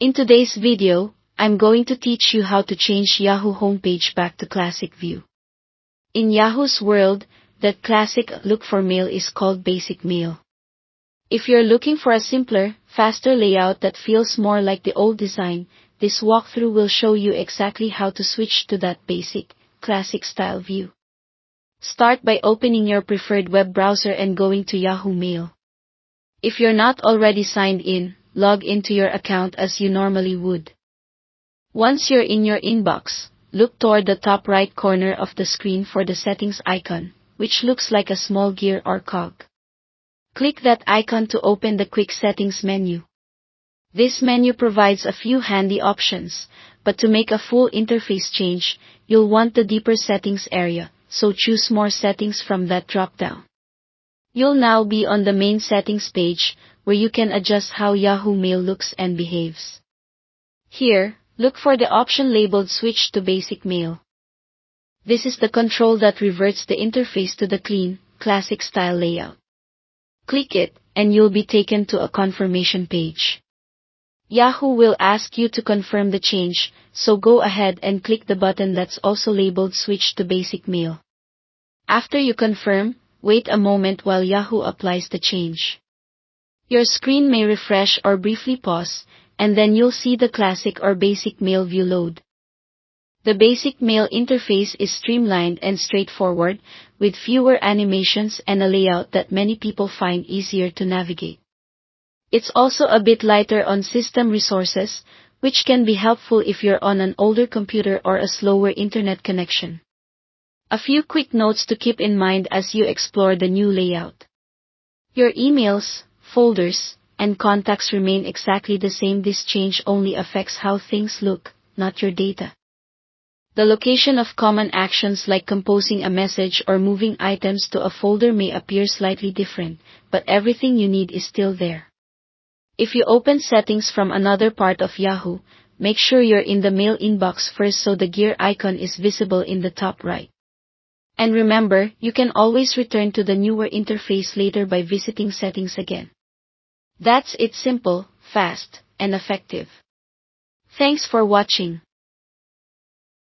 In today's video, I'm going to teach you how to change Yahoo homepage back to classic view. In Yahoo's world, that classic look for mail is called basic mail. If you're looking for a simpler, faster layout that feels more like the old design, this walkthrough will show you exactly how to switch to that basic, classic style view. Start by opening your preferred web browser and going to Yahoo Mail. If you're not already signed in, log into your account as you normally would. Once you're in your inbox, look toward the top right corner of the screen for the settings icon, which looks like a small gear or cog. Click that icon to open the quick settings menu. This menu provides a few handy options, but to make a full interface change, you'll want the deeper settings area, so choose more settings from that drop-down. You'll now be on the main settings page, where you can adjust how Yahoo Mail looks and behaves. Here, look for the option labeled Switch to Basic Mail. This is the control that reverts the interface to the clean, classic style layout. Click it, and you'll be taken to a confirmation page. Yahoo will ask you to confirm the change, so go ahead and click the button that's also labeled Switch to Basic Mail. After you confirm, wait a moment while Yahoo applies the change. Your screen may refresh or briefly pause, and then you'll see the classic or basic mail view load. The basic mail interface is streamlined and straightforward, with fewer animations and a layout that many people find easier to navigate. It's also a bit lighter on system resources, which can be helpful if you're on an older computer or a slower internet connection. A few quick notes to keep in mind as you explore the new layout. Your emails, folders, and contacts remain exactly the same. This change only affects how things look, not your data. The location of common actions like composing a message or moving items to a folder may appear slightly different, but everything you need is still there. If you open settings from another part of Yahoo, make sure you're in the mail inbox first so the gear icon is visible in the top right. And remember, you can always return to the newer interface later by visiting settings again. That's it, simple, fast, and effective. Thanks for watching.